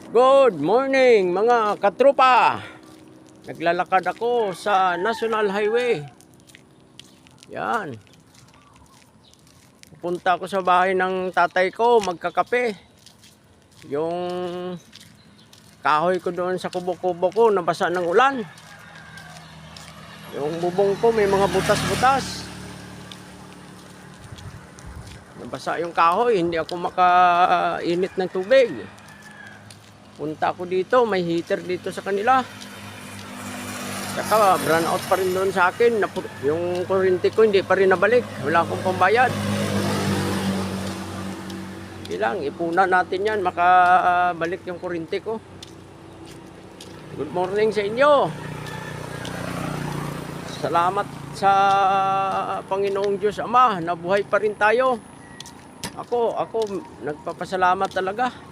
Good morning mga katrupa. Naglalakad ako sa National Highway. Yan. Pupunta ako sa bahay ng tatay ko, magkakape. Yung kahoy ko doon sa kubo-kubo ko nabasa ng ulan. Yung bubong ko may mga butas-butas. Nabasa yung kahoy, hindi ako makainit ng tubig. Punta ako dito, may heater dito sa kanila. Saka brown out pa rin doon sa akin. Yung kuryente ko hindi pa rin nabalik. Wala akong pambayad. Ilang, ipunan natin yan, makabalik yung kuryente ko. Good morning sa inyo. Salamat sa Panginoong Diyos Ama, nabuhay pa rin tayo. Ako nagpapasalamat talaga.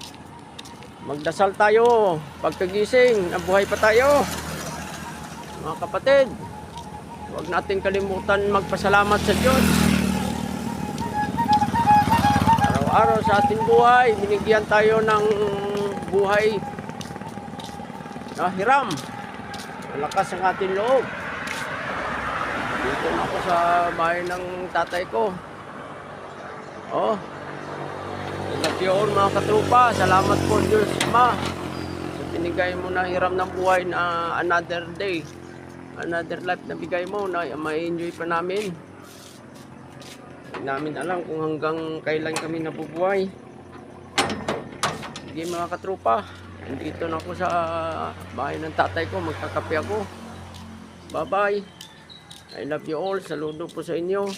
Magdasal tayo, pagkagising, nabuhay pa tayo. Mga kapatid, huwag natin kalimutan magpasalamat sa Diyos. Araw-araw sa ating buhay, binigyan tayo ng buhay na hiram. Malakas ang ating loob. Dito na ako sa bahay ng tatay ko. Oh, yun mga katrupa, salamat po Diyos Ma sa binigay mo na hiram ng buhay na another day, another life na bigay mo na ma-enjoy pa namin. Hindi namin alam kung hanggang kailan kami nabubuhay. Sige mga katrupa, nandito na ako sa bahay ng tatay ko, magkakape ako. Bye bye, I love you all, saludo po sa inyo.